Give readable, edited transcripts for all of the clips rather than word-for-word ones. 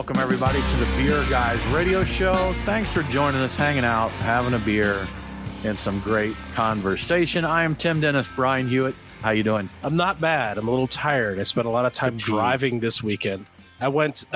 welcome everybody to the Beer Guys radio show. Thanks for joining us, hanging out, having a beer, and some great conversation. I am Tim Dennis, Brian Hewitt. How you doing? I'm not bad. I'm a little tired. I spent a lot of time driving this weekend. I went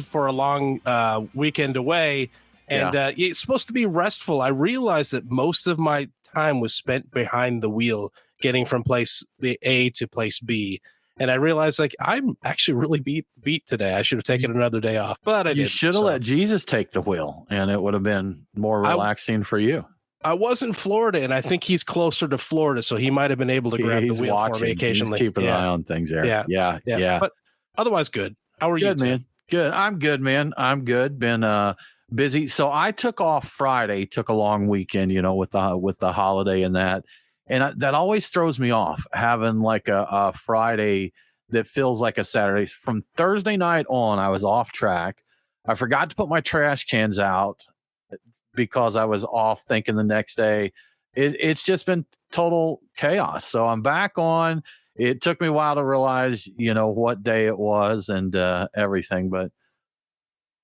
for a long weekend away, and it's supposed to be restful. I realized that most of my time was spent behind the wheel, getting from place A to place B. And I realized, I'm actually really beat today. I should have taken another day off, but I didn't. You should have let Jesus take the wheel, and it would have been more relaxing for you. I was in Florida, and I think he's closer to Florida, so he might have been able to grab the wheel for me occasionally. He's keeping an eye on things there. Yeah. But otherwise, good. How are you? Good, man. Good. I'm good, man. I'm good. Been busy. So I took off Friday. Took a long weekend, with the holiday and that. And that always throws me off, having like a Friday that feels like a Saturday. From Thursday night on, I was off track. I forgot to put my trash cans out because I was off thinking the next day. It's just been total chaos. So I'm back on. It took me a while to realize, what day it was and everything. But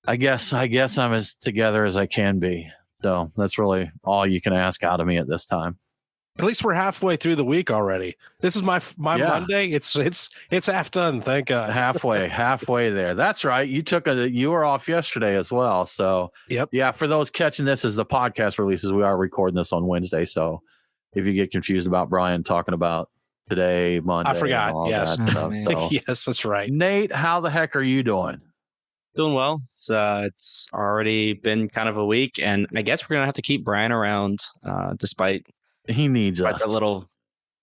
I guess I'm as together as I can be. So that's really all you can ask out of me at this time. At least we're halfway through the week already. This is my Monday. It's half done. Thank God. halfway there. That's right. You were off yesterday as well. So yep. Yeah. For those catching this as the podcast releases, we are recording this on Wednesday. So if you get confused about Brian talking about today, Monday, I forgot. Yes. Stuff, so. Yes, that's right. Nate, how the heck are you doing? Doing well. It's already been kind of a week, and I guess we're gonna have to keep Brian around, despite. He needs us.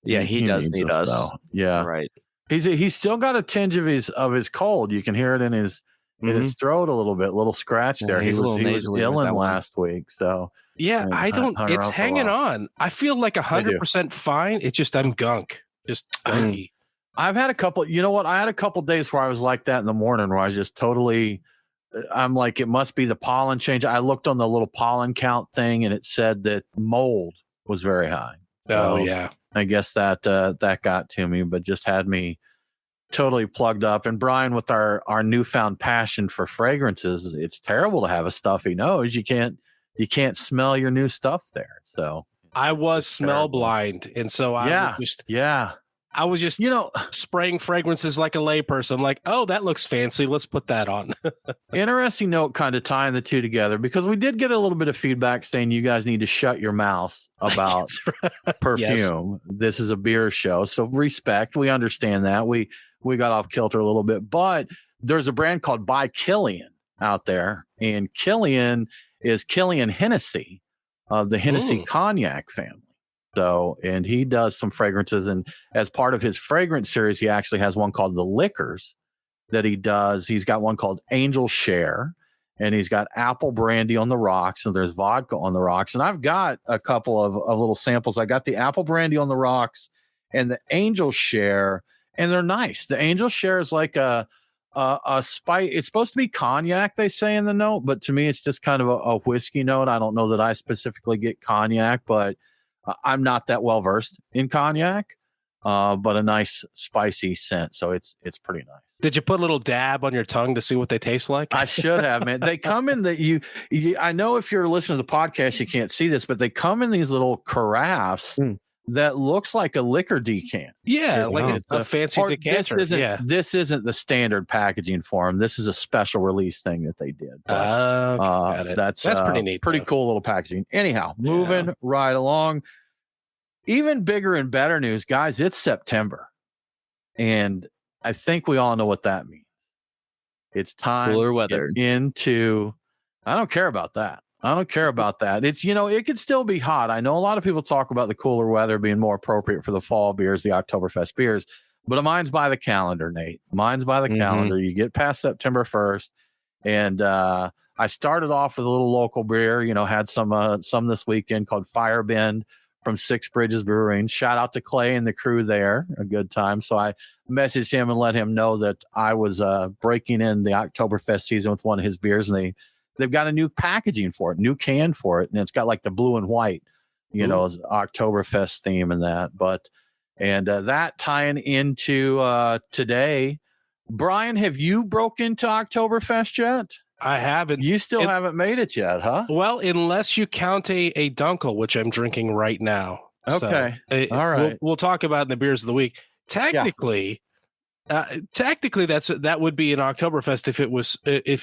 He does need us. Though. Yeah, right. He's still got a tinge of his cold. You can hear it in his throat a little bit, little scratch there. He was ill last week. So it's hanging on. I feel like 100% fine. It's just I'm gunk, just gunky. I've had a couple. You know what? I had a couple days where I was like that in the morning, where I was just totally. I'm like, it must be the pollen change. I looked on the little pollen count thing, and it said that mold was very high. So yeah, I guess that got to me, but just had me totally plugged up. And Brian, with our newfound passion for fragrances, it's terrible to have a stuffy nose. You can't smell your new stuff there. So I was smell blind, and so I was just spraying fragrances like a layperson. I'm like, oh, that looks fancy. Let's put that on. Interesting note, kind of tying the two together, because we did get a little bit of feedback saying you guys need to shut your mouths about perfume. Yes. This is a beer show, so respect. We understand that. We got off kilter a little bit, but there's a brand called By Killian out there, and Killian is Killian Hennessy of the Hennessy Cognac family. So, and he does some fragrances, and as part of his fragrance series, he actually has one called the Liquors that he does. He's got one called Angel Share, and he's got apple brandy on the rocks, and there's vodka on the rocks. And I've got a couple of little samples. I got the apple brandy on the rocks and the Angel Share, and they're nice. The Angel Share is like a spice. It's supposed to be cognac, they say in the note, but to me, it's just kind of a whiskey note. I don't know that I specifically get cognac, but I'm not that well versed in cognac, but a nice spicy scent. So it's pretty nice. Did you put a little dab on your tongue to see what they taste like? I should have, man. They come in that I know if you're listening to the podcast, you can't see this, but they come in these little carafes that looks like a liquor decant. Yeah, like a fancy decanter. This isn't the standard packaging for them. This is a special release thing that they did. Got it. That's pretty neat. Pretty cool little packaging. Anyhow, moving right along. Even bigger and better news, guys. It's September, and I think we all know what that means. It's time cooler weather. I don't care about that. It's, it could still be hot. I know a lot of people talk about the cooler weather being more appropriate for the fall beers, the Oktoberfest beers, but mine's by the calendar, Nate. Mine's by the calendar. You get past September 1st, and I started off with a little local beer, had some this weekend called Firebend from Six Bridges Brewing. Shout out to Clay and the crew there. A good time. So I messaged him and let him know that I was breaking in the Oktoberfest season with one of his beers, and they've got a new packaging for it, new can for it, and it's got like the blue and white, Oktoberfest theme and that. And that tying into today. Brian, have you broke into Oktoberfest yet? I haven't. You still haven't made it yet, huh? Well, unless you count a Dunkel, which I'm drinking right now. Okay. So, all right. We'll talk about in the beers of the week. Technically, that would be an Oktoberfest if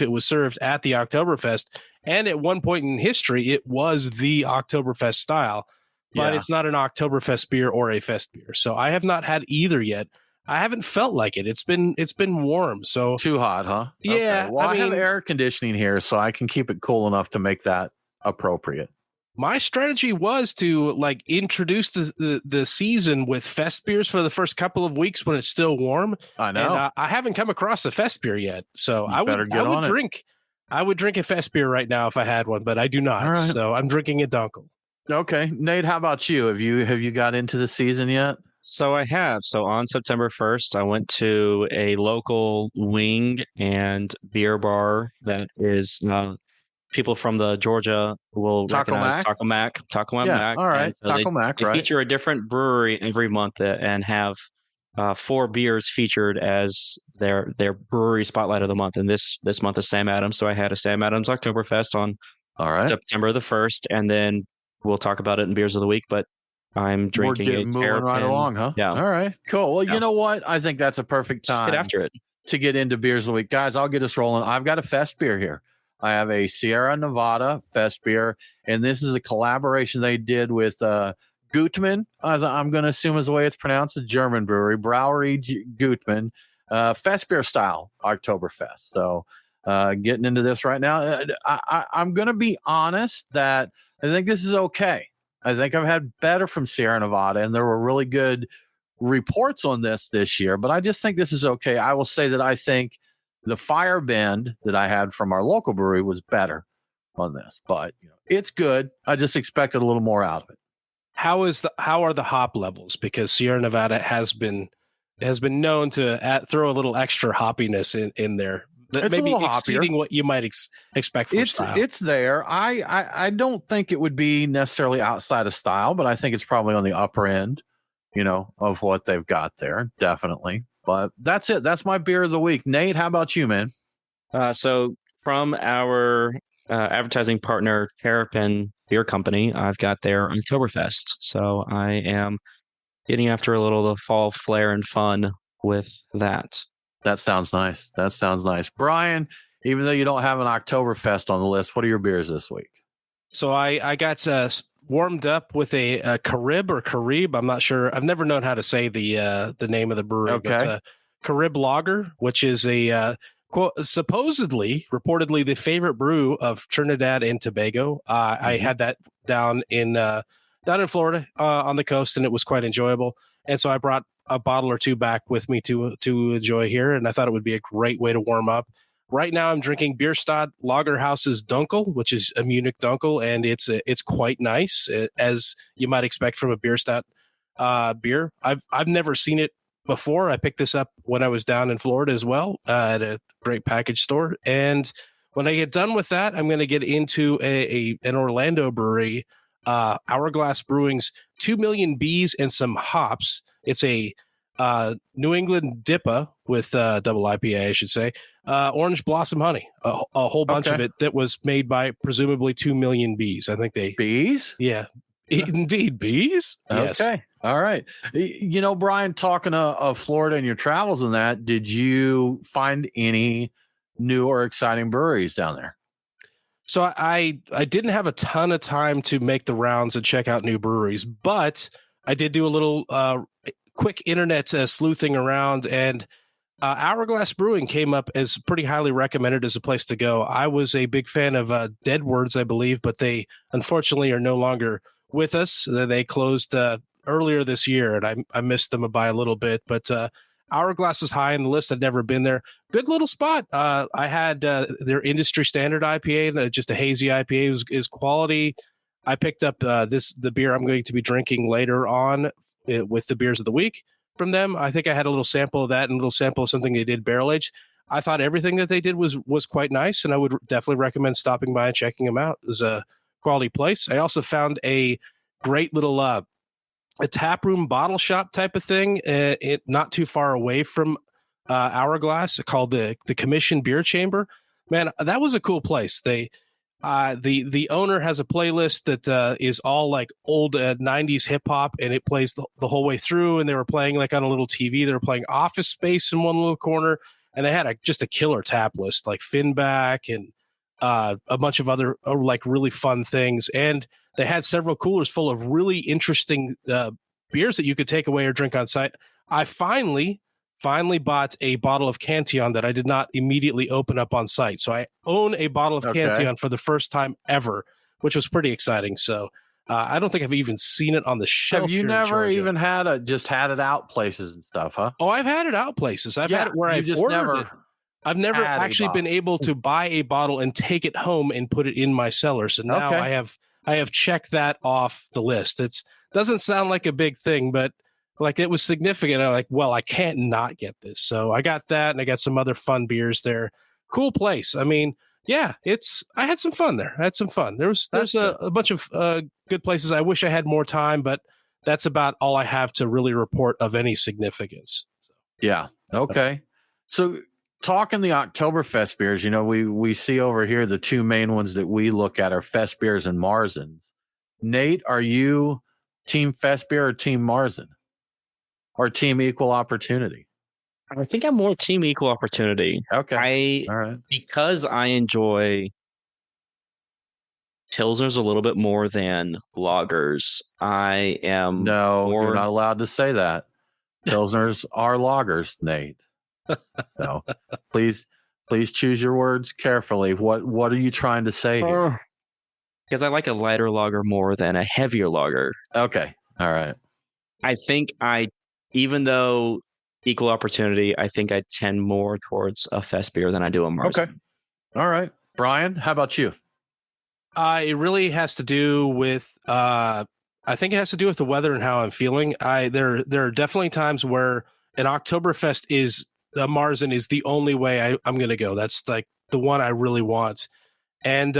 it was served at the Oktoberfest. And at one point in history, it was the Oktoberfest style, but it's not an Oktoberfest beer or a fest beer. So I have not had either yet. I haven't felt like it. It's been warm. So too hot, huh? Yeah. Okay. Well, I have air conditioning here, so I can keep it cool enough to make that appropriate. My strategy was to introduce the season with fest beers for the first couple of weeks when it's still warm. I know. And, I haven't come across a fest beer yet, so I would drink a fest beer right now if I had one, but I do not. Right. So I'm drinking a Dunkel. Okay, Nate, how about you? Have you got into the season yet? So I have. So on September 1st, I went to a local wing and beer bar that is. People from the Georgia will recognize Taco Mac. Mac. All right. So Taco Mac, right? They feature a different brewery every month and have 4 beers featured as their brewery spotlight of the month. And this month is Sam Adams. So I had a Sam Adams Oktoberfest on September the 1st. And then we'll talk about it in Beers of the Week. But I'm drinking moving right along, huh? Yeah. All right. Cool. Well, you know what? I think that's a perfect time Let's get after it to get into Beers of the Week. Guys, I'll get us rolling. I've got a fest beer here. I have a Sierra Nevada fest beer, and this is a collaboration they did with Gutmann, as I'm going to assume is the way it's pronounced, a German brewery, Brauerei Gutmann, fest beer style Oktoberfest. So getting into this right now, I'm going to be honest that I think this is okay. I think I've had better from Sierra Nevada, and there were really good reports on this year, but I just think this is okay. I will say that I think the Firebend that I had from our local brewery was better on this, but it's good. I just expected a little more out of it. How are the hop levels? Because Sierra Nevada has been known to throw a little extra hoppiness in there. It's maybe exceeding what you might expect from style. It's there. I don't think it would be necessarily outside of style, but I think it's probably on the upper end, of what they've got there. Definitely. But that's it. That's my beer of the week. Nate, how about you, man? So from our advertising partner, Terrapin Beer Company, I've got their Oktoberfest. So I am getting after a little of the fall flair and fun with that. That sounds nice. Brian, even though you don't have an Oktoberfest on the list, what are your beers this week? So I got warmed up with a Carib or Carib. I'm not sure. I've never known how to say the name of the brewery. Okay. But, Carib Lager, which is a reportedly the favorite brew of Trinidad and Tobago. I had that down in Florida on the coast, and it was quite enjoyable. And so I brought a bottle or two back with me to enjoy here, and I thought it would be a great way to warm up. Right now, I'm drinking Bierstadt Lagerhaus's Dunkel, which is a Munich Dunkel, and it's quite nice, as you might expect from a Bierstadt beer. I've never seen it before. I picked this up when I was down in Florida as well at a great package store. And when I get done with that, I'm going to get into an Orlando brewery, Hourglass Brewing's 2 Million Bees and Some Hops. It's a New England DIPA with double IPA, I should say. Orange Blossom Honey, a whole bunch of it that was made by presumably 2 million bees. I think bees? Yeah, indeed, bees. Yes. Okay. All right. Brian, talking of Florida and your travels and that, did you find any new or exciting breweries down there? So I didn't have a ton of time to make the rounds and check out new breweries, but I did do a little quick internet sleuthing around, and Hourglass Brewing came up as pretty highly recommended as a place to go. I was a big fan of Deadwords, I believe, but they unfortunately are no longer with us. They closed earlier this year, and I missed them by a little bit, but Hourglass was high on the list. I'd never been there. Good little spot. I had their industry standard IPA, just a hazy IPA is quality. I picked up the beer I'm going to be drinking later on with the beers of the week from them. I think I had a little sample of that and a little sample of something they did barrel aged. I thought everything that they did was quite nice, and I would definitely recommend stopping by and checking them out. It was a quality place. I also found a great little a taproom bottle shop type of thing, not too far away from Hourglass, called the Commission Beer Chamber. Man, that was a cool place. The owner has a playlist that is all like old 90s hip hop, and it plays the whole way through. And they were playing like on a little TV. They were playing Office Space in one little corner, and they had just a killer tap list like Finback and a bunch of other like really fun things. And they had several coolers full of really interesting beers that you could take away or drink on site. I finally bought a bottle of Cantillon that I did not immediately open up on site. So I own a bottle of Cantillon for the first time ever, which was pretty exciting. So I don't think I've even seen it on the shelf. Have you never even had it out places and stuff, huh? Oh, I've had it out places. I've had it where I've ordered it. I've never actually been able to buy a bottle and take it home and put it in my cellar. So now I have checked that off the list. It doesn't sound like a big thing, but like it was significant. I'm like, well, I can't not get this. So I got that, and I got some other fun beers there. Cool place. I mean, yeah, I had some fun there. I had some fun. There's a bunch of good places. I wish I had more time, but that's about all I have to really report of any significance. Yeah. Okay. So talking the Oktoberfest beers, we see over here the two main ones that we look at are Fest beers and Marzens. Nate, are you team Fest beer or team Marzen? Or team equal opportunity? I think I'm more team equal opportunity. Okay. All right. Because I enjoy Pilsners a little bit more than lagers. I am you're not allowed to say that. Pilsners are lagers, Nate. No. Please choose your words carefully. What are you trying to say here? Because I like a lighter lager more than a heavier lager. Okay. All right. I think even though equal opportunity, I think I tend more towards a Fest beer than I do a Marzen. Okay. All right. Brian, how about you? It really has to do with I think it has to do with the weather and how I'm feeling. There are definitely times where an Oktoberfest a Marzen is the only way I'm going to go. That's like the one I really want. And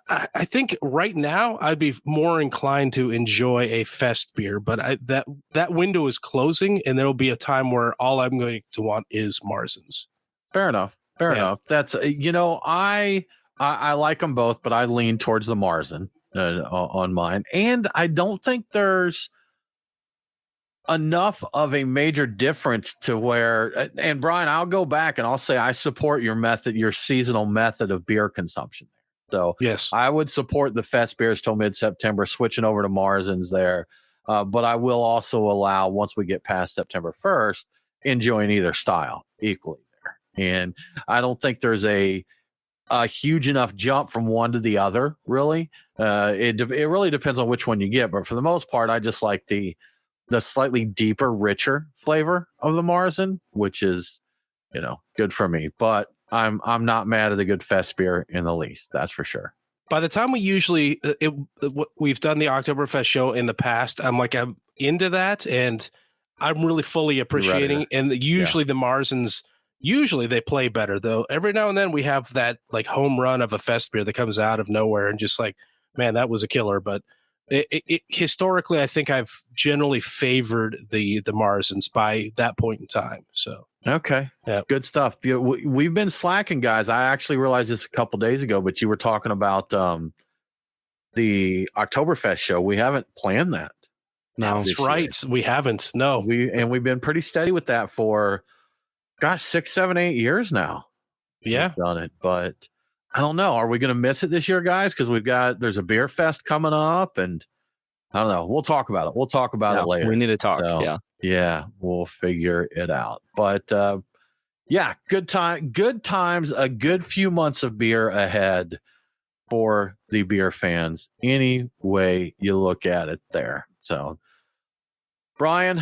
I think right now I'd be more inclined to enjoy a Fest beer, but that window is closing, and there'll be a time where all I'm going to want is Marzens. Fair enough. That's I like them both, but I lean towards the Marzen on mine, and I don't think there's enough of a major difference to where. And Brian, I'll go back and I'll say I support your seasonal method of beer consumption. So yes, I would support the Fest beers till mid-September, switching over to Marzens there. But I will also allow, once we get past September 1st, enjoying either style equally there. And I don't think there's a huge enough jump from one to the other, really. It really depends on which one you get. But for the most part, I just like the slightly deeper, richer flavor of the Marzen, which is, good for me. But I'm not mad at a good Fest beer in the least. That's for sure. By the time we usually we've done the Oktoberfest show in the past, I'm into that, and I'm really fully appreciating. And usually the Marzens, they play better, though. Every now and then we have that like home run of a Fest beer that comes out of nowhere and just like, man, that was a killer. But historically, I think I've generally favored the Marzens by that point in time. So. Okay. Yeah. Good stuff. We've been slacking, guys. I actually realized this a couple days ago, but you were talking about the Oktoberfest show. We haven't planned that. No, that's right. We haven't. No. We've been pretty steady with that for 6, 7, 8 years now. Yeah. We've done it, but I don't know. Are we going to miss it this year, guys? Because there's a beer fest coming up, and I don't know. We'll talk about it. We'll talk about it later. We need to talk. So, yeah, we'll figure it out. But good times, a good few months of beer ahead for the beer fans, any way you look at it there. So, Brian,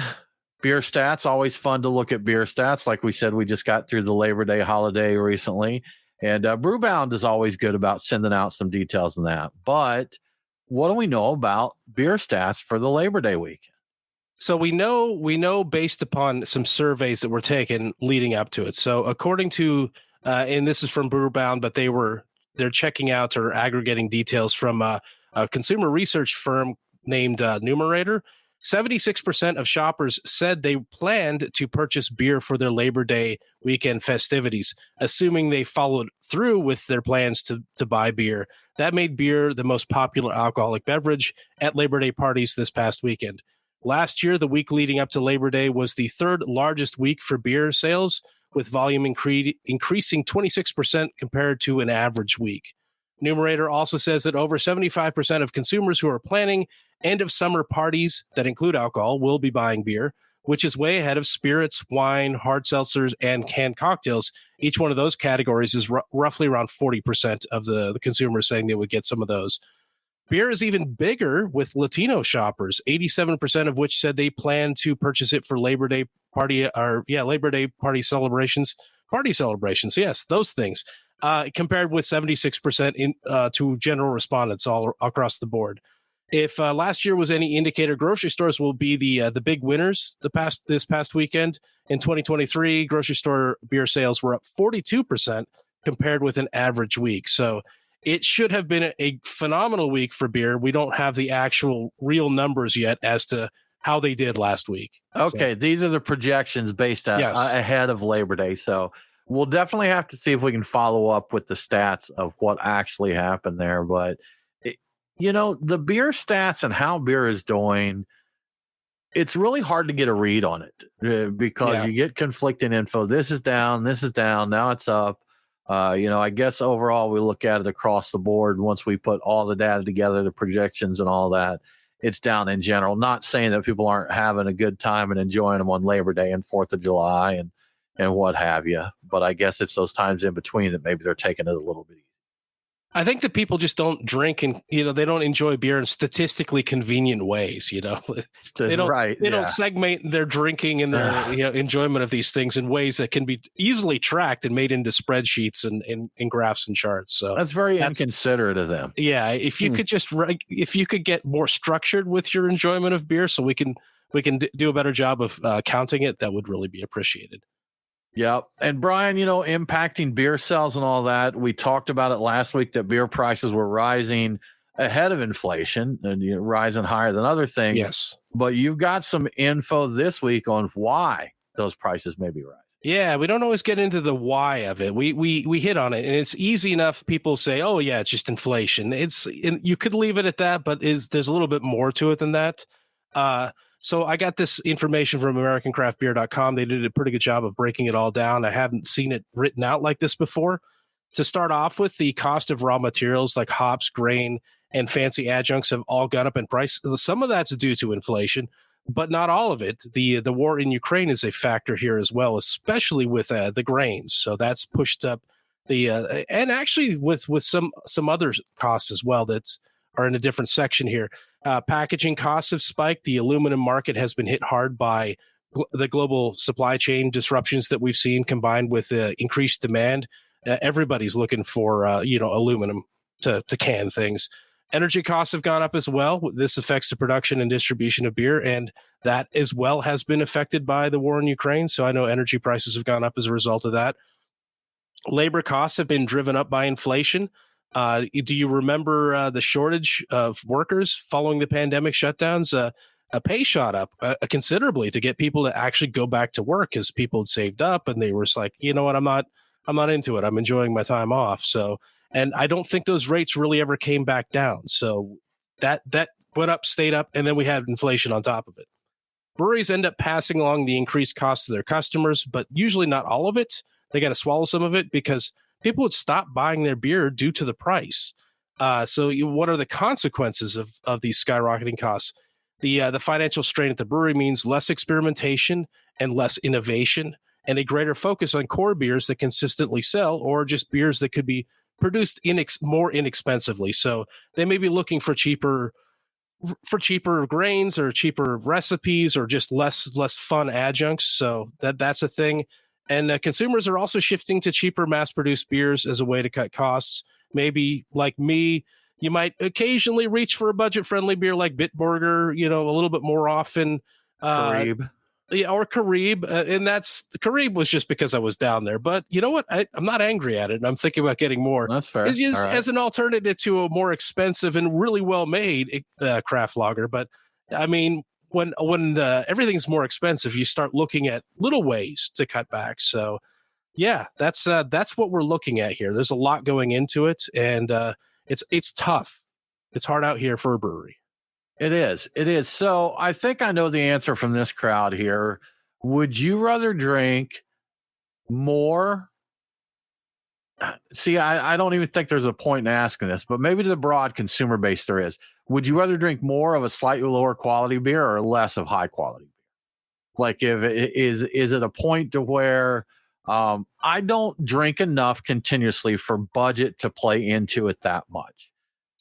beer stats, always fun to look at beer stats. Like we said, we just got through the Labor Day holiday recently, and Brewbound is always good about sending out some details on that. But what do we know about beer stats for the Labor Day weekend? So we know based upon some surveys that were taken leading up to it. So according to, and this is from Brewbound, but they're checking out or aggregating details from a consumer research firm named Numerator. 76% of shoppers said they planned to purchase beer for their Labor Day weekend festivities, assuming they followed through with their plans to buy beer. That made beer the most popular alcoholic beverage at Labor Day parties this past weekend. Last year, the week leading up to Labor Day was the third largest week for beer sales, with volume increasing 26% compared to an average week. Numerator also says that over 75% of consumers who are planning end of summer parties that include alcohol will be buying beer, which is way ahead of spirits, wine, hard seltzers, and canned cocktails. Each one of those categories is roughly around 40% of the consumers saying they would get some of those. Beer is even bigger with Latino shoppers, 87% of which said they plan to purchase it for Labor Day party celebrations. Yes, those things. Compared with 76% to general respondents all across the board. If last year was any indicator, grocery stores will be the big winners this past weekend. In 2023, grocery store beer sales were up 42% compared with an average week. So it should have been a phenomenal week for beer. We don't have the actual real numbers yet as to how they did last week. Okay, so these are the projections based on ahead of Labor Day. So we'll definitely have to see if we can follow up with the stats of what actually happened there. But the beer stats and how beer is doing, it's really hard to get a read on it because you get conflicting info. This is down, now it's up. I guess overall we look at it across the board. Once we put all the data together, the projections and all that, it's down in general. Not saying that people aren't having a good time and enjoying them on Labor Day and 4th of July and what have you. But I guess it's those times in between that maybe they're taking it a little bit easy. I think that people just don't drink and, they don't enjoy beer in statistically convenient ways, They don't segment their drinking and their enjoyment of these things in ways that can be easily tracked and made into spreadsheets and graphs and charts. So that's very inconsiderate of them. Yeah. If you could get more structured with your enjoyment of beer so we can do a better job of counting it, that would really be appreciated. Yep. And Brian, impacting beer sales and all that, we talked about it last week that beer prices were rising ahead of inflation and rising higher than other things. Yes. But you've got some info this week on why those prices may be rising. Yeah, we don't always get into the why of it. We hit on it, and it's easy enough. People say, "Oh, yeah, it's just inflation." You could leave it at that, but there's a little bit more to it than that. So I got this information from AmericanCraftBeer.com. They did a pretty good job of breaking it all down. I haven't seen it written out like this before. To start off with, the cost of raw materials like hops, grain, and fancy adjuncts have all gone up in price. Some of that's due to inflation, but not all of it. The war in Ukraine is a factor here as well, especially with the grains. So that's pushed up and actually with some other costs as well that are in a different section here. Packaging costs have spiked. The aluminum market has been hit hard by the global supply chain disruptions that we've seen, combined with increased demand. Everybody's looking for aluminum to can things. Energy costs have gone up as well. This affects the production and distribution of beer, and that as well has been affected by the war in Ukraine. So I know energy prices have gone up as a result of that. Labor costs have been driven up by inflation. Do you remember the shortage of workers following the pandemic shutdowns? A pay shot up considerably to get people to actually go back to work because people had saved up and they were just like, you know what, I'm not into it. I'm enjoying my time off. So, and I don't think those rates really ever came back down. So that went up, stayed up, and then we had inflation on top of it. Breweries end up passing along the increased costs to their customers, but usually not all of it. They got to swallow some of it because people would stop buying their beer due to the price. So what are the consequences of these skyrocketing costs? The financial strain at the brewery means less experimentation and less innovation and a greater focus on core beers that consistently sell, or just beers that could be produced more inexpensively. So they may be looking for cheaper grains or cheaper recipes or just less fun adjuncts. So that's a thing. And consumers are also shifting to cheaper mass-produced beers as a way to cut costs. Maybe, like me, you might occasionally reach for a budget-friendly beer like Bitburger, a little bit more often. Carib. Or Carib. And the Carib was just because I was down there. But you know what? I'm not angry at it, and I'm thinking about getting more. That's fair. It's just as an alternative to a more expensive and really well-made craft lager. But, I mean, when everything's more expensive, you start looking at little ways to cut back. So yeah, that's what we're looking at here. There's a lot going into it, and it's tough. It's hard out here for a brewery. It is. It is. So I think I know the answer from this crowd here. Would you rather drink more? See, I don't even think there's a point in asking this, but maybe to the broad consumer base there is. Would you rather drink more of a slightly lower quality beer or less of high quality beer? Like, if it is it a point to where I don't drink enough continuously for budget to play into it that much.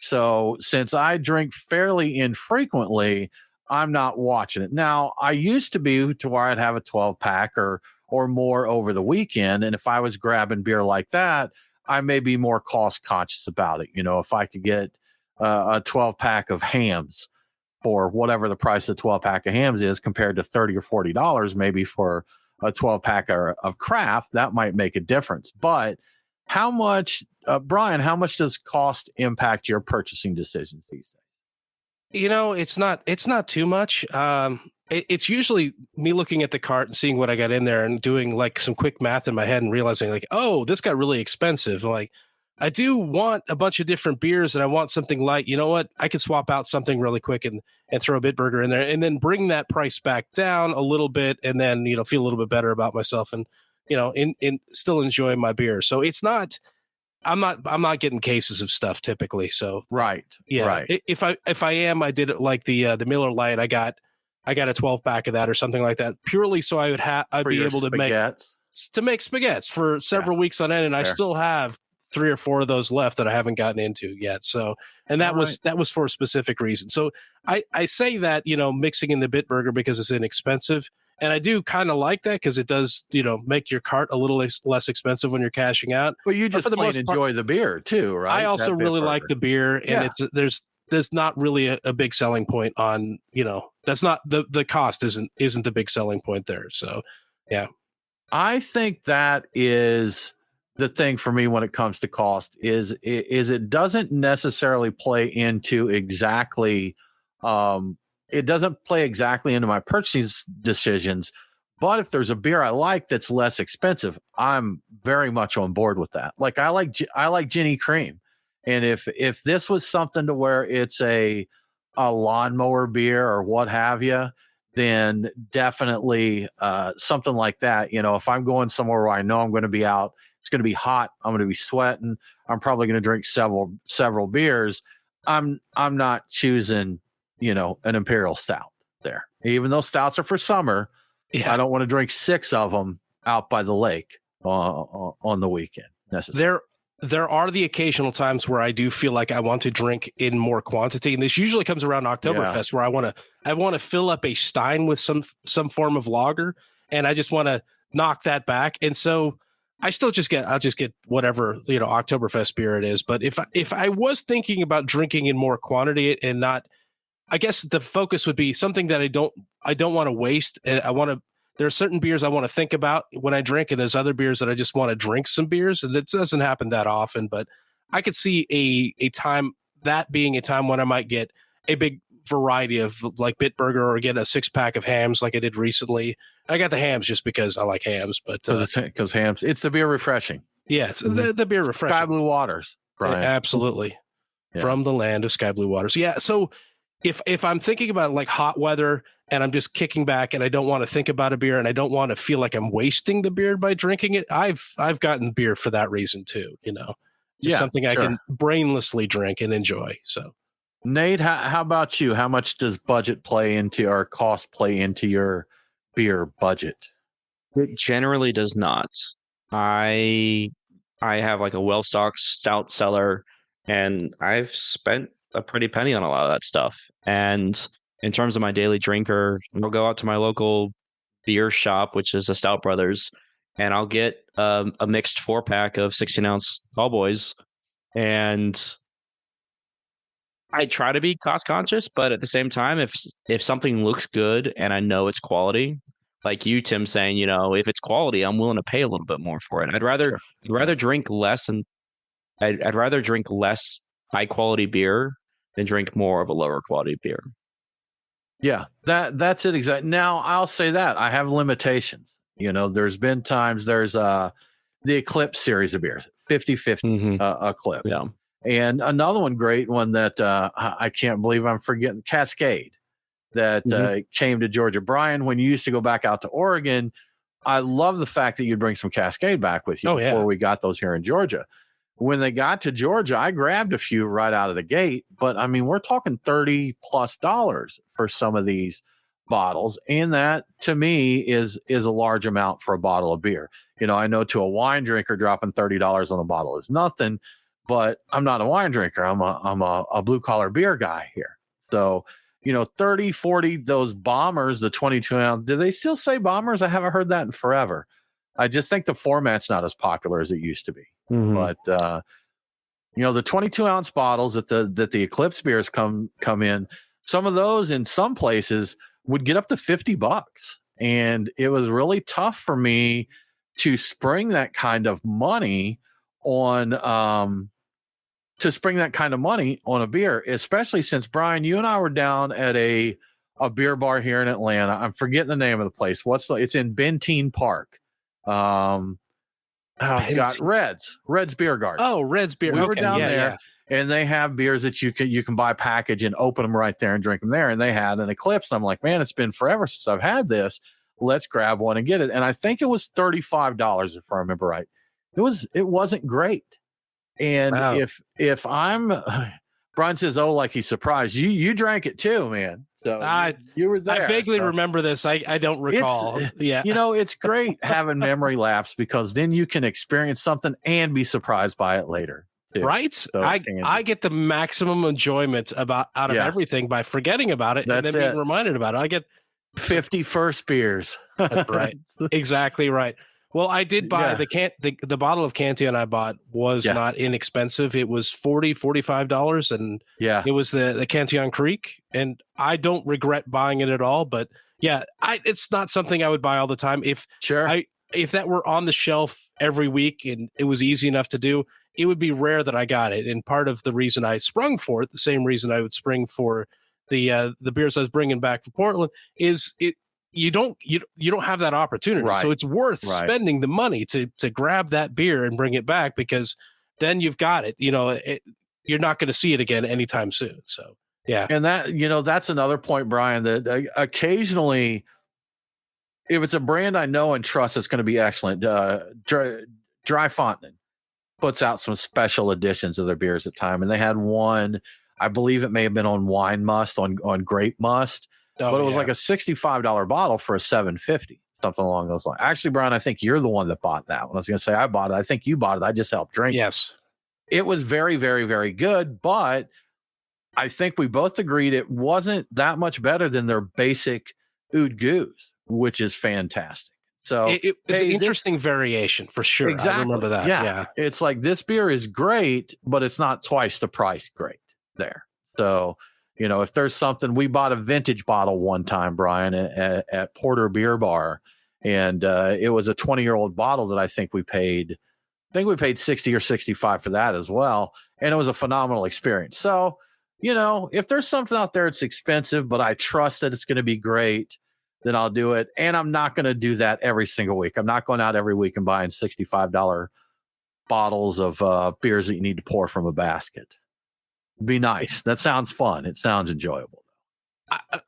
So since I drink fairly infrequently, I'm not watching it. Now, I used to be to where I'd have a 12 pack or more over the weekend. And if I was grabbing beer like that, I may be more cost conscious about it. You know, if I could get a 12 pack of hams for whatever the price of the 12 pack of hams is compared to $30 or $40, maybe for a 12 pack of craft, that might make a difference. But how much, Brian, how much does cost impact your purchasing decisions these days? You know, it's not too much. It's usually me looking at the cart and seeing what I got in there and doing like some quick math in my head and realizing like, oh, this got really expensive. Like, I do want a bunch of different beers and I want something light. You know what? I could swap out something really quick and throw a Bitburger in there and then bring that price back down a little bit and then, you know, feel a little bit better about myself and, you know, in still enjoy my beer. So it's not, I'm not getting cases of stuff typically. So right. Yeah. Right. If I am, I did it like the Miller Lite. I got a 12 pack of that or something like that purely so I'd be able to make spaghettis for several weeks on end. And I still have 3 or 4 of those left that I haven't gotten into yet. So, and that was for a specific reason. So I say that, you know, mixing in the Bitburger because it's inexpensive. And I do kind of like that because it does, you know, make your cart a little less expensive when you're cashing out. Well, you just enjoy the beer too, right? I also really like the beer, and there's not really a big selling point on, you know, that's not the cost isn't the big selling point there. So, yeah, I think that is the thing for me when it comes to cost is it doesn't necessarily play into exactly. It doesn't play exactly into my purchasing decisions, but if there's a beer I like that's less expensive, I'm very much on board with that. Like I like Jenny Cream, and if this was something to where it's a lawnmower beer or what have you, then definitely something like that. You know, if I'm going somewhere where I know I'm going to be out, it's going to be hot, I'm going to be sweating, I'm probably going to drink several beers. I'm not choosing, you know, an Imperial Stout there. Even though stouts are for summer, I don't want to drink 6 of them out by the lake on the weekend necessarily. There are the occasional times where I do feel like I want to drink in more quantity, and this usually comes around Oktoberfest where I want to fill up a Stein with some form of lager, and I just want to knock that back. And so I'll just get whatever, you know, Oktoberfest beer it is. But if I was thinking about drinking in more quantity and not, I guess the focus would be something that I don't want to waste. And there are certain beers I want to think about when I drink, and there's other beers that I just want to drink some beers. And it doesn't happen that often, but I could see a time that being a time when I might get a big variety of like Bitburger or get a 6-pack of hams like I did recently. I got the hams just because I like hams, but because hams, it's the beer refreshing. Yeah, it's the beer refreshing. Sky Blue Waters, Brian. Absolutely. Yeah. From the land of Sky Blue Waters. Yeah. So if I'm thinking about like hot weather and I'm just kicking back and I don't want to think about a beer and I don't want to feel like I'm wasting the beer by drinking it, I've gotten beer for that reason too, you know. Just something I can brainlessly drink and enjoy. So Nate, how about you? How much does budget play into or cost play into your beer budget? It generally does not. I have like a well-stocked stout cellar, and I've spent a pretty penny on a lot of that stuff. And in terms of my daily drinker, I'll go out to my local beer shop, which is a Stout Brothers, and I'll get a mixed 4-pack of 16-ounce tall boys. And I try to be cost conscious, but at the same time, if something looks good and I know it's quality, like you, Tim, saying, you know, if it's quality, I'm willing to pay a little bit more for it. I'd rather drink less, and I'd rather drink less high quality beer than drink more of a lower quality beer. Yeah, that's it exactly. Now I'll say that I have limitations. There's been times there's the Eclipse series of beers, 50/50 Eclipse. Yeah. And another one, great one that I can't believe I'm forgetting, Cascade, that came to Georgia. Brian, when you used to go back out to Oregon, I love the fact that you'd bring some Cascade back with you before we got those here in Georgia. When they got to Georgia, I grabbed a few right out of the gate, but I mean, we're talking $30+ for some of these bottles. And that to me is a large amount for a bottle of beer. I know to a wine drinker, dropping $30 on a bottle is nothing, but I'm not a wine drinker. I'm a blue collar beer guy here. So, 30, 40, those bombers, the 22 ounce, do they still say bombers? I haven't heard that in forever. I just think the format's not as popular as it used to be. But the 22 ounce bottles that the Eclipse beers come in, some of those in some places would get up to $50, and it was really tough for me to spring that kind of money on a beer, especially since, Brian, you and I were down at a beer bar here in Atlanta. I'm forgetting the name of the place. It's in Benteen Park. Got Red's Beer Garden. Oh, Red's Beer. We were down there, and they have beers that you can buy package and open them right there and drink them there. And they had an Eclipse. And I'm like, man, it's been forever since I've had this. Let's grab one and get it. And I think it was $35, if I remember right. It wasn't great. And if I'm Brian says, oh, like he's surprised. You drank it too, man. So you were there. I vaguely remember this. I don't recall. It's great having memory lapse, because then you can experience something and be surprised by it later. Too. Right? So I get the maximum enjoyment out of everything by forgetting about it and then being reminded about it. I get 50 first beers. That's right. Exactly right. Well, I did buy the bottle of Cantillon I bought was not inexpensive. It was $45, and it was the Cantillon Creek, and I don't regret buying it at all. But it's not something I would buy all the time. If that were on the shelf every week and it was easy enough to do, it would be rare that I got it. And part of the reason I sprung for it, the same reason I would spring for the beers I was bringing back from Portland, is you don't have that opportunity. Right. So it's worth spending the money to grab that beer and bring it back, because then you've got it. You're not going to see it again anytime soon. So and that that's another point, Brian, that occasionally, if it's a brand I know and trust, it's going to be excellent. Dry Fontaine puts out some special editions of their beers at time, and they had one, I believe it may have been on Wine Must, on Grape Must. But it was like a $65 bottle for a $7.50, something along those lines. Actually, Brian, I think you're the one that bought that one. I was going to say I bought it. I think you bought it. I just helped drink it. Yes. It was very, very, very good, but I think we both agreed it wasn't that much better than their basic Oud Goose, which is fantastic. So it's an interesting variation for sure. Exactly. I remember that. Yeah. It's like, this beer is great, but it's not twice the price great there. So, if there's something, we bought a vintage bottle one time, Brian, at Porter Beer Bar, and it was a 20-year-old bottle that I think we paid 60 or 65 for that as well. And it was a phenomenal experience. So, if there's something out there that's expensive, but I trust that it's going to be great, then I'll do it. And I'm not going to do that every single week. I'm not going out every week and buying $65 bottles of beers that you need to pour from a basket. Be nice. That sounds fun. It sounds enjoyable.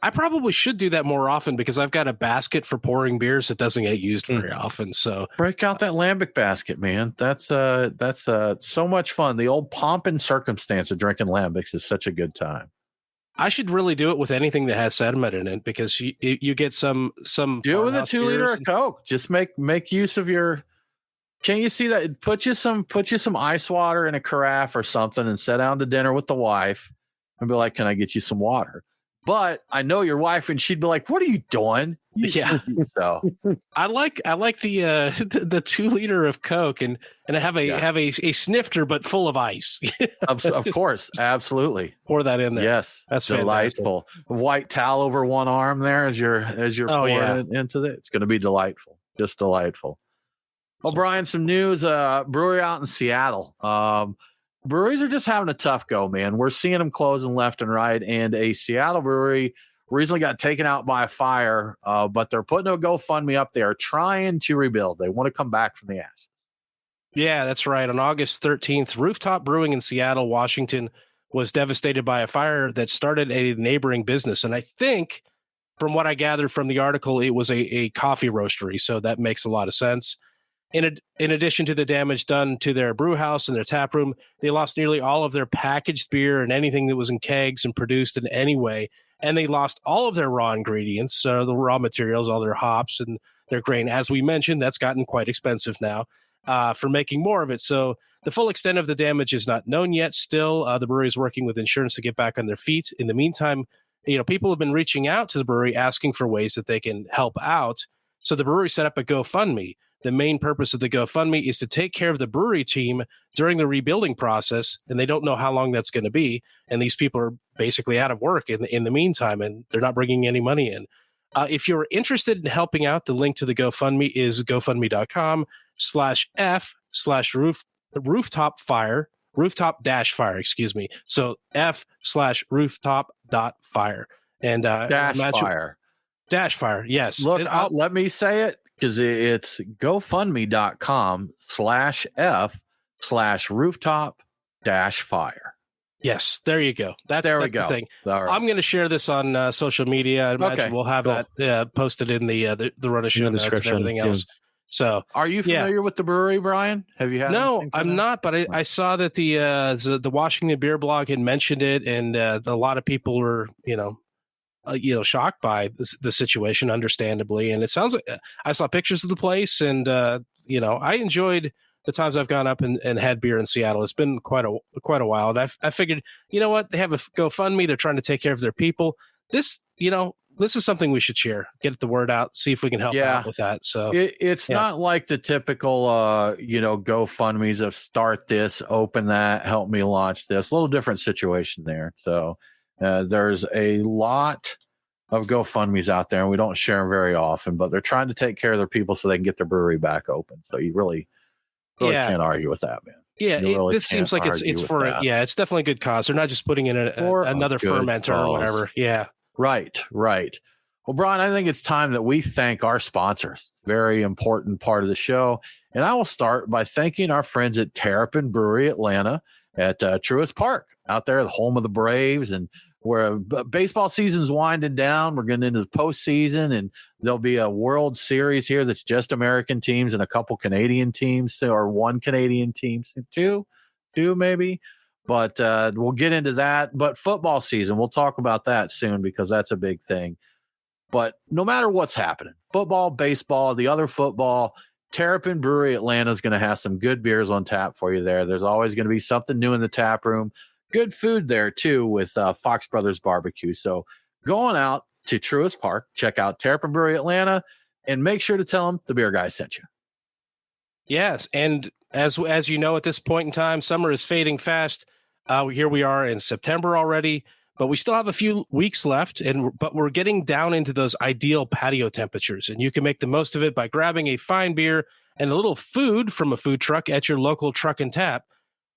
I probably should do that more often, because I've got a basket for pouring beers that doesn't get used very often. So break out that lambic basket, man. That's so much fun. The old pomp and circumstance of drinking lambics is such a good time. I should really do it with anything that has sediment in it, because you get some. Do it with a 2 liter of Coke. Just make use of your. Can you see that? Put you some ice water in a carafe or something, and sit down to dinner with the wife and be like, "Can I get you some water?" But I know your wife, and she'd be like, "What are you doing?" Yeah. So I like the 2 liter of Coke and have a snifter, but full of ice. of course, absolutely. Pour that in there. Yes, that's delightful. Fantastic. White towel over one arm there as you're pouring it into it. It's going to be delightful. Just delightful. Well, Brian, some news. Brewery out in Seattle. Breweries are just having a tough go, man. We're seeing them closing left and right, and a Seattle brewery recently got taken out by a fire, but they're putting a GoFundMe up there, trying to rebuild. They want to come back from the ashes. Yeah, that's right. On August 13th, Rooftop Brewing in Seattle, Washington, was devastated by a fire that started a neighboring business. And I think, from what I gathered from the article, it was a coffee roastery. So that makes a lot of sense. In addition to the damage done to their brew house and their tap room, they lost nearly all of their packaged beer and anything that was in kegs and produced in any way. And they lost all of their raw ingredients, so the raw materials, all their hops and their grain. As we mentioned, that's gotten quite expensive now for making more of it. So the full extent of the damage is not known yet. Still, the brewery is working with insurance to get back on their feet. In the meantime, people have been reaching out to the brewery asking for ways that they can help out. So the brewery set up a GoFundMe. The main purpose of the GoFundMe is to take care of the brewery team during the rebuilding process, and they don't know how long that's going to be. And these people are basically out of work in the meantime, and they're not bringing any money in. If you're interested in helping out, the link to the GoFundMe is gofundme.com/f/rooftop-fire, excuse me. So f/rooftop.fire. And Fire. Fire, yes. Look, let me say it, because it's gofundme.com/f/rooftop-fire. Yes, there you go. That's we the go. thing. All right. I'm going to share this on social media. I imagine we'll have that posted in the Run a Show notes and everything else. So, are you familiar with the brewery, Brian? Have you had? No, I'm not. But I saw that the Washington Beer Blog had mentioned it, and a lot of people were shocked by the situation, understandably. And it sounds like I saw pictures of the place, and I enjoyed the times I've gone up and had beer in Seattle. It's been quite a while, and I figured, you know what, they have a GoFundMe. They're trying to take care of their people. This is something we should share. Get the word out. See if we can help out with that. So it's not like the typical GoFundMes of start this, open that, help me launch this. A little different situation there. So there's a lot of GoFundMes out there, and we don't share them very often, but they're trying to take care of their people so they can get their brewery back open. So you really can't argue with that, man. Yeah, this seems like it's for it's definitely a good cause. They're not just putting in another fermenter or whatever. Yeah. Right. Well, Brian, I think it's time that we thank our sponsors. Very important part of the show. And I will start by thanking our friends at Terrapin Brewery Atlanta at Truist Park, out there, the home of the Braves, and where baseball season's winding down. We're getting into the postseason, and there'll be a World Series here that's just American teams and a couple Canadian teams, or one Canadian team, two maybe. But we'll get into that. But football season, we'll talk about that soon, because that's a big thing. But no matter what's happening, football, baseball, the other football, Terrapin Brewery Atlanta is going to have some good beers on tap for you there. There's always going to be something new in the tap room. Good food there, too, with Fox Brothers Barbecue. So going out to Truist Park, check out Terrapin Brewery Atlanta, and make sure to tell them the beer guy sent you. Yes, and as you know, at this point in time, summer is fading fast. Here we are in September already, but we still have a few weeks left, but we're getting down into those ideal patio temperatures, and you can make the most of it by grabbing a fine beer and a little food from a food truck at your local Truck and Tap.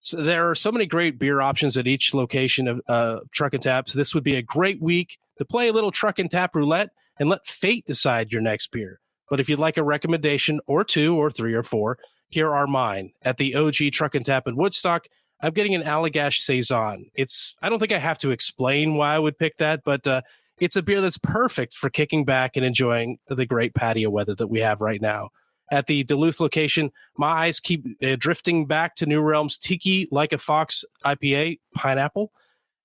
So there are so many great beer options at each location of Truck and Taps. This would be a great week to play a little Truck and Tap roulette and let fate decide your next beer. But if you'd like a recommendation or two or three or four, here are mine. At the OG Truck and Tap in Woodstock, I'm getting an Allagash Saison. I don't think I have to explain why I would pick that, but it's a beer that's perfect for kicking back and enjoying the great patio weather that we have right now. At the Duluth location, my eyes keep drifting back to New Realms Tiki Like a Fox IPA, pineapple.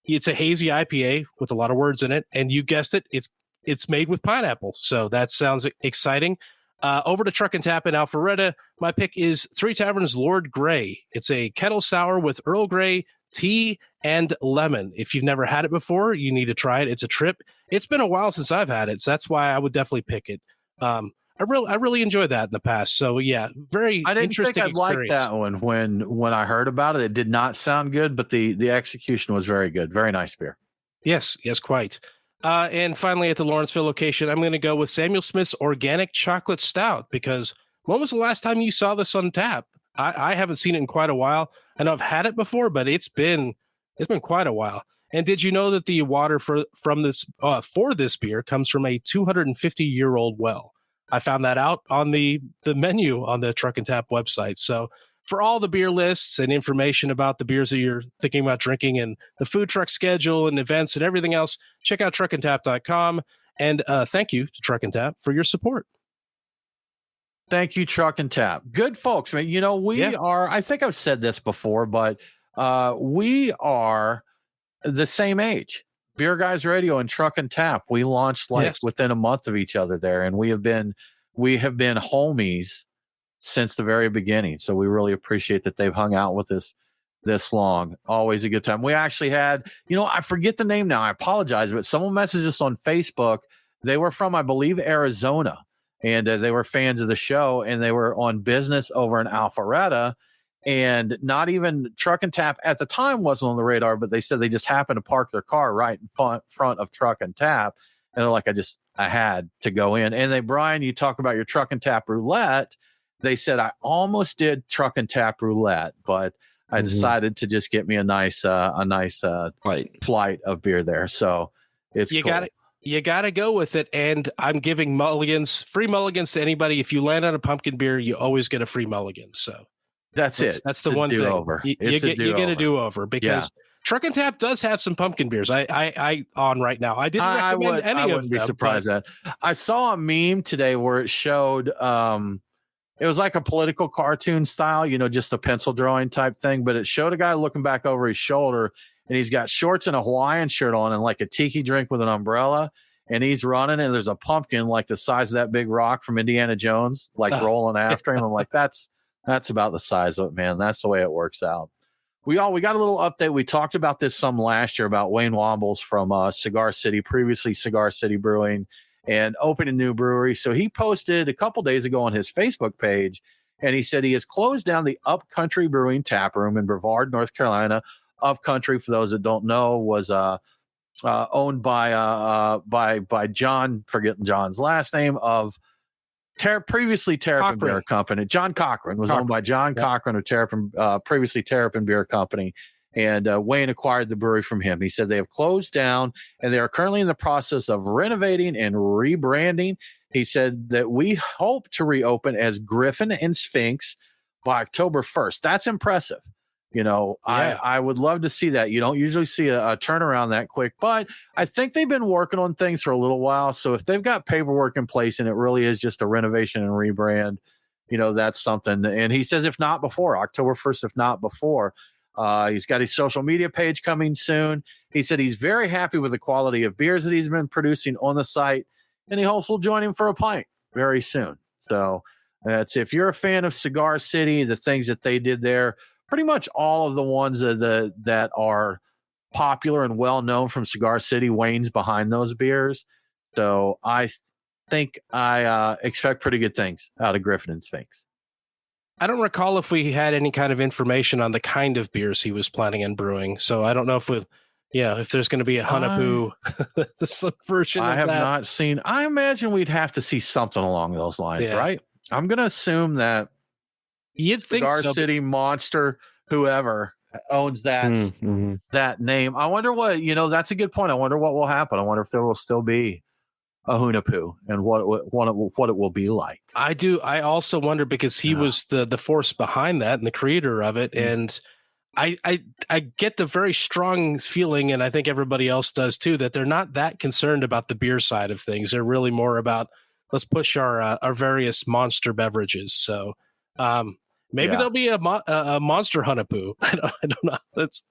It's a hazy IPA with a lot of words in it, and you guessed it, it's made with pineapple. So that sounds exciting. Over to Truck and Tap in Alpharetta, my pick is Three Taverns Lord Grey. It's a kettle sour with Earl Grey, tea, and lemon. If you've never had it before, you need to try it. It's a trip. It's been a while since I've had it, so that's why I would definitely pick it. I really enjoyed that in the past. So yeah, very I didn't interesting think I'd experience. like that one when I heard about it. It did not sound good, but the execution was very good. Very nice beer. Yes, quite. And finally, at the Lawrenceville location, I'm going to go with Samuel Smith's Organic Chocolate Stout, because when was the last time you saw this on tap? I haven't seen it in quite a while. I know I've had it before, but it's been quite a while. And did you know that the water for this beer comes from a 250-year-old well? I found that out on the menu on the Truck and Tap website. So for all the beer lists and information about the beers that you're thinking about drinking and the food truck schedule and events and everything else, check out truckandtap.com. And thank you to Truck and Tap for your support. Thank you, Truck and Tap. Good folks, man. You know, we are, I think I've said this before, but we are the same age. Beer Guys Radio and Truck and Tap. We launched within a month of each other there, and we have been homies since the very beginning. So we really appreciate that they've hung out with us this long. Always a good time. We actually had, I forget the name now. I apologize, but someone messaged us on Facebook. They were from, I believe, Arizona, and they were fans of the show, and they were on business over in Alpharetta. And not even Truck and Tap at the time wasn't on the radar, but they said they just happened to park their car right in front of Truck and Tap. And they're like, I had to go in. And Brian, you talk about your Truck and Tap roulette. They said, I almost did Truck and Tap roulette, but I decided to just get me a nice flight of beer there. So it's cool. You got to go with it. And I'm giving free mulligans to anybody. If you land on a pumpkin beer, you always get a free mulligan. So that's it. That's the one thing. You get a do-over because Truck and Tap does have some pumpkin beers. I on right now. I didn't recommend any of them. I wouldn't be surprised that. I saw a meme today where it showed it was like a political cartoon style, just a pencil drawing type thing, but it showed a guy looking back over his shoulder, and he's got shorts and a Hawaiian shirt on and like a tiki drink with an umbrella, and he's running, and there's a pumpkin like the size of that big rock from Indiana Jones, like rolling after him. I'm like, that's about the size of it, man. That's the way it works out. We got a little update. We talked about this some last year about Wayne Wombles from Cigar City, previously Cigar City Brewing, and opened a new brewery. So he posted a couple days ago on his Facebook page, and he said he has closed down the Upcountry Brewing Tap Room in Brevard, North Carolina. Upcountry, for those that don't know, was owned by John, forgetting John's last name, of previously Terrapin Beer Company. John Cochran was owned by John Cochran of Terrapin, previously Terrapin Beer Company. And Wayne acquired the brewery from him. He said they have closed down, and they are currently in the process of renovating and rebranding. He said that we hope to reopen as Griffin and Sphinx by October 1st. That's impressive. I would love to see that. You don't usually see a turnaround that quick, but I think they've been working on things for a little while. So if they've got paperwork in place and it really is just a renovation and rebrand, that's something. And he says, if not before October 1st, if not before. He's got his social media page coming soon. He said he's very happy with the quality of beers that he's been producing on the site, and he hopes we'll join him for a pint very soon. So that's, if you're a fan of Cigar City, the things that they did there, pretty much all of the ones that are popular and well known from Cigar City, Wayne's behind those beers. So I think I expect pretty good things out of Griffin and Sphinx. I don't recall if we had any kind of information on the kind of beers he was planning on brewing. So I don't know if there's going to be a Hunapoo version of that. I have not seen. I imagine we'd have to see something along those lines, right? I'm going to assume that you'd think Cigar City, Monster, whoever owns that that name. I wonder what, that's a good point. I wonder what will happen. I wonder if there will still be a Hunapoo and what it will be like. I do. I also wonder, because he was the force behind that and the creator of it. And I get the very strong feeling, and I think everybody else does too, that they're not that concerned about the beer side of things. They're really more about, let's push our various monster beverages. So maybe there'll be a monster Hunapoo. I don't know.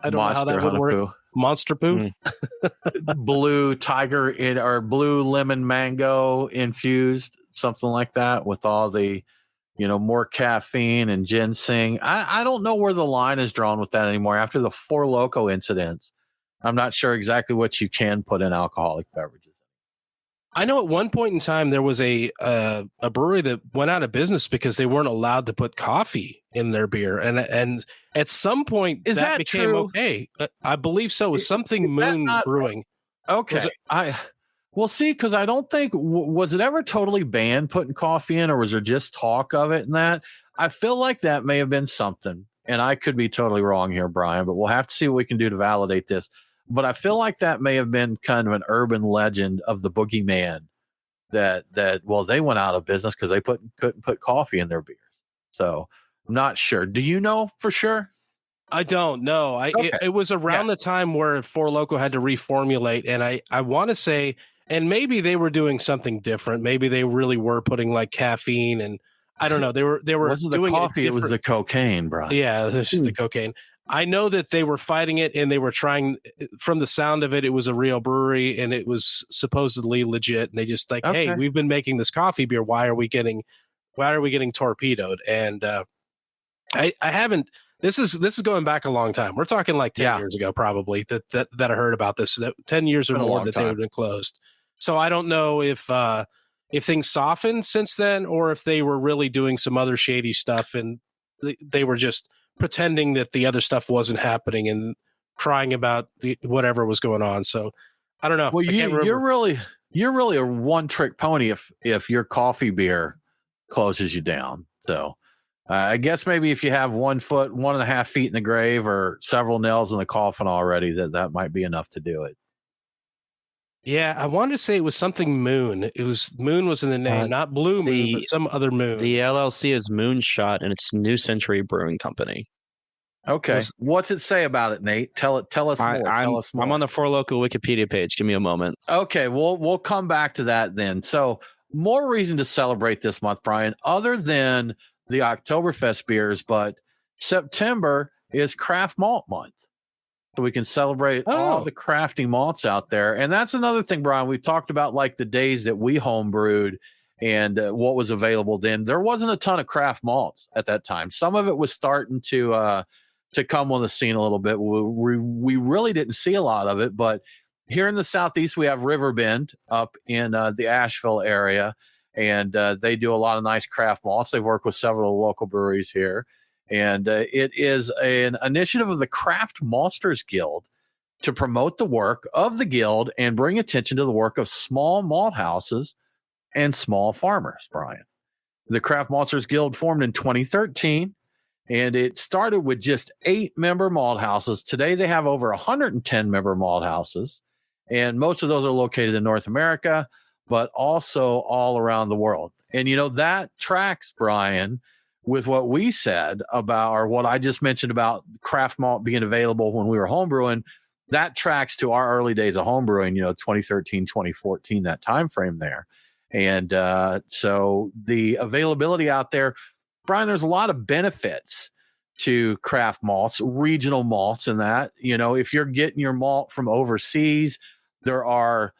I don't know how that would work. Monster poo, blue tiger or blue lemon mango infused, something like that, with all the, more caffeine and ginseng. I don't know where the line is drawn with that anymore. After the Four Loko incidents, I'm not sure exactly what you can put in alcoholic beverages. I know at one point in time there was a brewery that went out of business because they weren't allowed to put coffee in their beer, and at some point that became true? Okay. I believe so. It was something Moon Brewing. Okay, we'll see, because I don't think was it ever totally banned putting coffee in, or was there just talk of it? And that, I feel like that may have been something, and I could be totally wrong here, Brian, but we'll have to see what we can do to validate this. but I feel like that may have been kind of an urban legend of the boogeyman that well, they went out of business because they couldn't put coffee in their beers. So I'm not sure. Do you know for sure? I don't know. It was around the time where Four Loko had to reformulate, and I want to say, and maybe they were doing something different. Maybe they really were putting like caffeine, and I don't know. They were wasn't doing the coffee. It was the cocaine, Brian. Yeah, this is the cocaine. I know that they were fighting it, and they were trying. From the sound of it, it was a real brewery, and it was supposedly legit. And they just like, hey, we've been making this coffee beer. Why are we getting torpedoed? And I haven't. This is going back a long time. We're talking like 10 years ago, probably that I heard about this. That 10 years or more that they would have been closed. So I don't know if things softened since then, or if they were really doing some other shady stuff and they were just pretending that the other stuff wasn't happening and crying about whatever was going on. So I don't know. Well, you're really a one-trick pony if your coffee beer closes you down. So. I guess maybe if you have 1 foot, 1.5 feet in the grave, or several nails in the coffin already, that might be enough to do it. Yeah, I wanted to say it was something Moon. Moon was in the name, not Blue Moon, but some other Moon. The LLC is Moonshot, and it's New Century Brewing Company. Okay, what's it say about it, Nate? Tell us more. I'm on the Four Loko Wikipedia page. Give me a moment. Okay, we'll come back to that then. So more reason to celebrate this month, Brian, other than the Oktoberfest beers, but September is craft malt month. So we can celebrate all the crafty malts out there. And that's another thing, Brian, we talked about like the days that we home brewed and what was available then. There wasn't a ton of craft malts at that time. Some of it was starting to come on the scene a little bit. We really didn't see a lot of it, but here in the Southeast, we have Riverbend up in the Asheville area. And they do a lot of nice craft malts. They've worked with several local breweries here. And it is an initiative of the Craft Maltsters Guild to promote the work of the guild and bring attention to the work of small malt houses and small farmers, Brian. The Craft Maltsters Guild formed in 2013, and it started with just 8-member malt houses. Today, they have over 110-member malt houses, and most of those are located in North America, but also all around the world. And, that tracks, Brian, with what we said about, or what I just mentioned about craft malt being available when we were homebrewing. That tracks to our early days of homebrewing, 2013, 2014, that time frame there. And so the availability out there, Brian, there's a lot of benefits to craft malts, regional malts, and that, if you're getting your malt from overseas, there are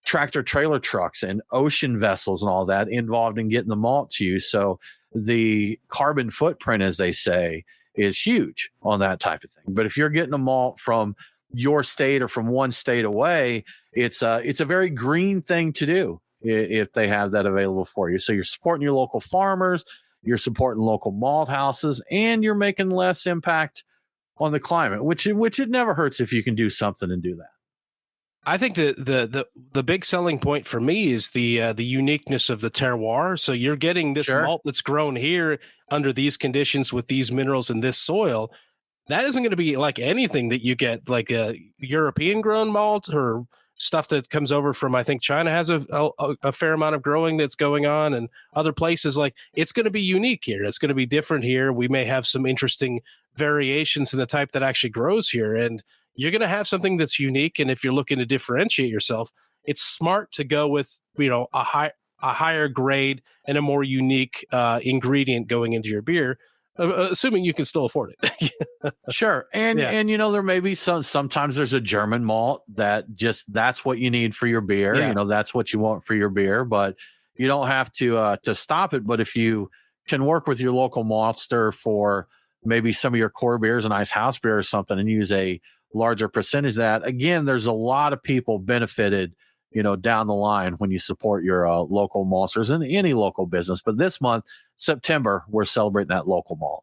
tractor trailer trucks and ocean vessels and all that involved in getting the malt to you. So the carbon footprint, as they say, is huge on that type of thing. But if you're getting a malt from your state or from one state away, it's a very green thing to do if they have that available for you. So you're supporting your local farmers, you're supporting local malt houses, and you're making less impact on the climate, which it never hurts if you can do something and do that. I think the big selling point for me is the uniqueness of the terroir. So you're getting this malt that's grown here under these conditions with these minerals in this soil. That isn't going to be like anything that you get like a European grown malt or stuff that comes over from, I think China has a fair amount of growing that's going on, and other places. Like, it's going to be unique here. It's going to be different here. We may have some interesting variations in the type that actually grows here, and you're going to have something that's unique. And if you're looking to differentiate yourself, it's smart to go with, a higher grade and a more unique ingredient going into your beer, assuming you can still afford it. Sure. And there may be sometimes there's a German malt that's what you need for your beer. Yeah. That's what you want for your beer, but you don't have to stop it. But if you can work with your local maltster for maybe some of your core beers, a nice house beer or something, and use a larger percentage of that, again, there's a lot of people benefited, down the line when you support your local maltsters in any local business. But this month, September, we're celebrating that local malt.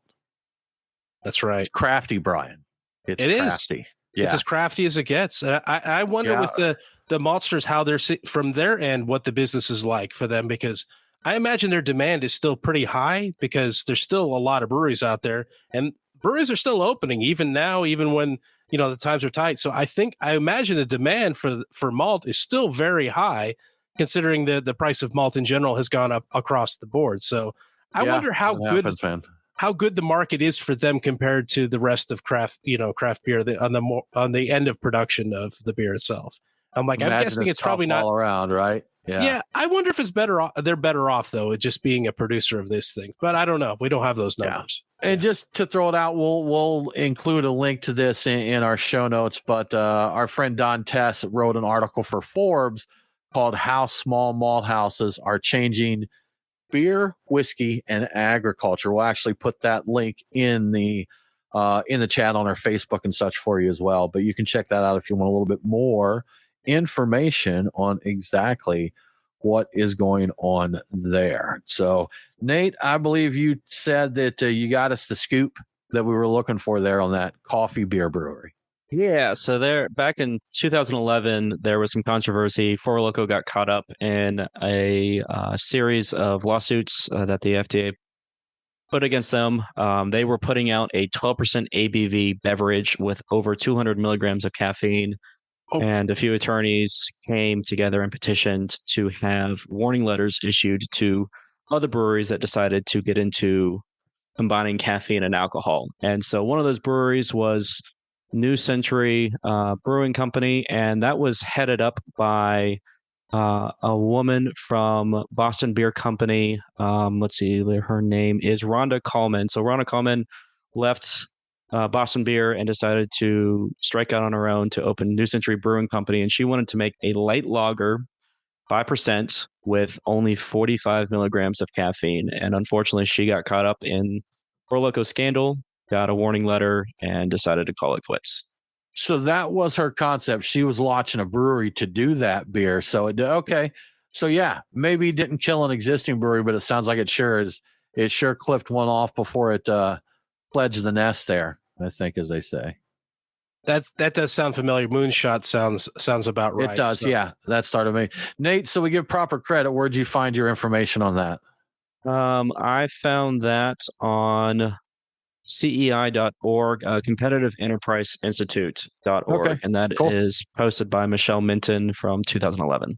That's right. It's crafty, Brian. It crafty. Is. Yeah. It's as crafty as it gets. I wonder with the maltsters, how they're from their end, what the business is like for them, because I imagine their demand is still pretty high because there's still a lot of breweries out there, and breweries are still opening even now, even when the times are tight. So I imagine the demand for malt is still very high, considering the price of malt in general has gone up across the board. So I wonder how good the market is for them compared to the rest of craft beer on the end of production of the beer itself. I'm guessing it's probably not all around, right? Yeah, I wonder if it's better off. They're better off though, just being a producer of this thing. But I don't know. We don't have those numbers. Yeah. And just to throw it out, we'll include a link to this in our show notes. But our friend Don Tess wrote an article for Forbes called "How Small Malt Houses Are Changing Beer, Whiskey, and Agriculture." We'll actually put that link in the chat on our Facebook and such for you as well. But you can check that out if you want a little bit more information on exactly what is going on there. So, Nate, I believe you said that you got us the scoop that we were looking for there on that coffee beer brewery. Yeah, so back in 2011, there was some controversy. Four Loko got caught up in a series of lawsuits that the FDA put against them. They were putting out a 12% ABV beverage with over 200 milligrams of caffeine. And a few attorneys came together and petitioned to have warning letters issued to other breweries that decided to get into combining caffeine and alcohol. And so one of those breweries was New Century Brewing Company, and that was headed up by a woman from Boston Beer Company. Let's see, her name is Rhonda Coleman. So Rhonda Coleman left Boston Beer and decided to strike out on her own to open New Century Brewing Company, and she wanted to make a light lager, 5%, with only 45 milligrams of caffeine. And unfortunately, she got caught up in Four Loko scandal, got a warning letter, and decided to call it quits. So that was her concept. She was launching a brewery to do that beer. So so yeah, maybe it didn't kill an existing brewery, but it sounds like it sure clipped one off before it pledged the nest there, I think, as they say. That does sound familiar. Moonshot sounds about right. It does, so. Yeah. That started me. Nate, so we give proper credit. Where'd you find your information on that? I found that on CEI.org, Competitive Enterprise Institute.org, okay, and that is posted by Michelle Minton from 2011.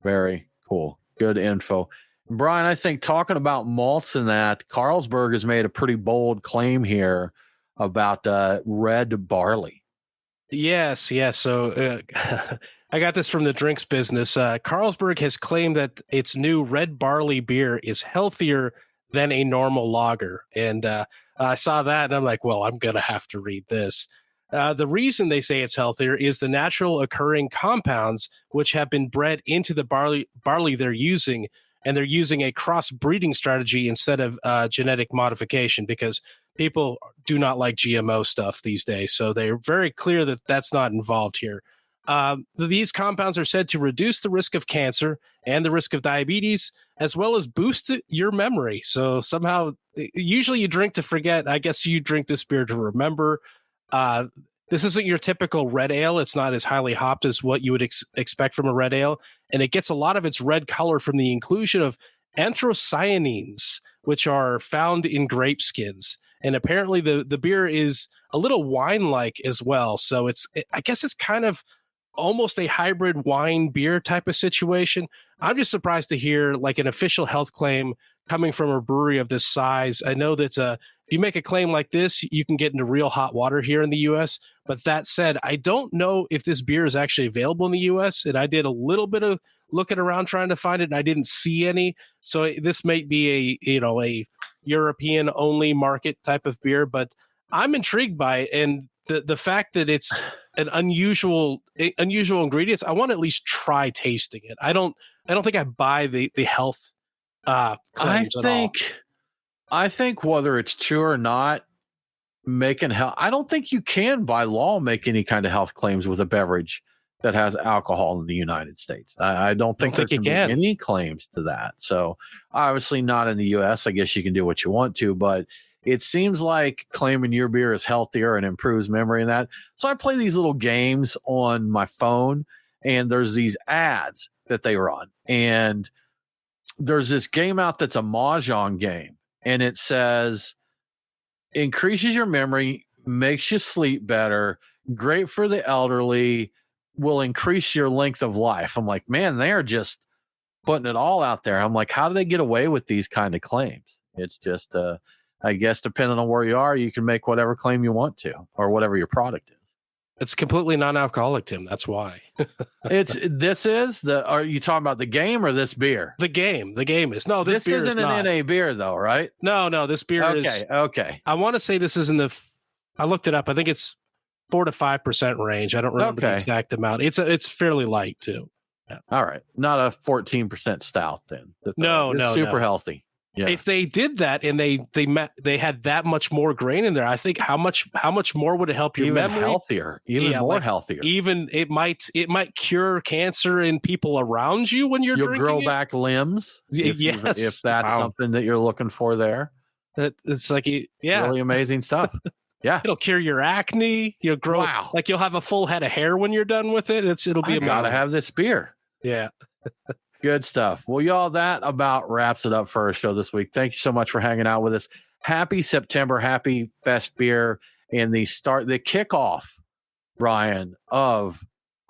Very cool. Good info. Brian, I think talking about malts and that, Carlsberg has made a pretty bold claim here about red barley. Yes. So I got this from the drinks business. Carlsberg has claimed that its new red barley beer is healthier than a normal lager. And I saw that and I'm like, well, I'm going to have to read this. The reason they say it's healthier is the natural occurring compounds which have been bred into the barley they're using, and they're using a cross-breeding strategy instead of genetic modification, because people do not like GMO stuff these days. So they're very clear that that's not involved here. These compounds are said to reduce the risk of cancer and the risk of diabetes, as well as boost your memory. So somehow, usually you drink to forget. I guess you drink this beer to remember. This isn't your typical red ale. It's not as highly hopped as what you would expect from a red ale. And it gets a lot of its red color from the inclusion of anthocyanins, which are found in grape skins. And apparently the beer is a little wine-like as well. So I guess it's kind of almost a hybrid wine beer type of situation. I'm just surprised to hear like an official health claim coming from a brewery of this size. I know that if you make a claim like this, you can get into real hot water here in the U.S. But that said, I don't know if this beer is actually available in the U.S. And I did a little bit of looking around trying to find it, and I didn't see any. So this might be a European only market type of beer, but I'm intrigued by it. And the fact that it's an unusual ingredients, I want to at least try tasting it. I don't think I buy the health claims at all. I think whether it's true or not, I don't think you can by law make any kind of health claims with a beverage that has alcohol in the United States. I don't think there's any claims to that. So obviously not in the US. I guess you can do what you want to, but it seems like claiming your beer is healthier and improves memory and that. So I play these little games on my phone, and there's these ads that they run. And there's this game out that's a Mahjong game, and it says increases your memory, makes you sleep better, great for the elderly, will increase your length of life. I'm like, man, they're just putting it all out there. I'm like, how do they get away with these kind of claims? It's just, I guess, depending on where you are, you can make whatever claim you want to, or whatever your product is. It's completely non-alcoholic, Tim. That's why. Are you talking about the game or this beer? The game is no. This beer isn't an NA beer though, right? No. This beer is okay. I want to say this is in the. I looked it up. I think it's 4 to 5% range. I don't remember the exact amount. It's fairly light too. Yeah. All right, not a 14% stout then. No, super healthy. Yeah. If they did that and they had that much more grain in there, I think how much more would it help your memory? Healthier, more healthier. Even it might cure cancer in people around you when you'll drinking grow back limbs. If that's something that you're looking for there. It's like really amazing stuff. Yeah, it'll cure your acne. You'll grow like you'll have a full head of hair when you're done with it. It'll be amazing. Gotta have this beer. Yeah. Good stuff. Well, y'all, that about wraps it up for our show this week. Thank you so much for hanging out with us. Happy September, happy Fest Beer, and the kickoff, Brian, of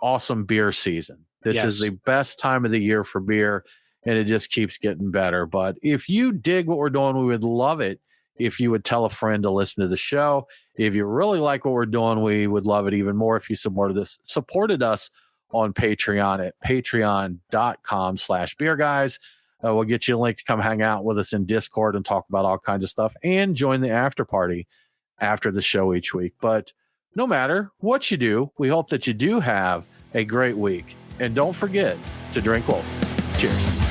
awesome beer season. This is the best time of the year for beer, and it just keeps getting better. But if you dig what we're doing, we would love it if you would tell a friend to listen to the show. If you really like what we're doing, we would love it even more if you supported us on Patreon at patreon.com/beerguys. We'll get you a link to come hang out with us in Discord and talk about all kinds of stuff and join the after party after the show each week. But no matter what you do, we hope that you do have a great week. And don't forget to drink well. Cheers.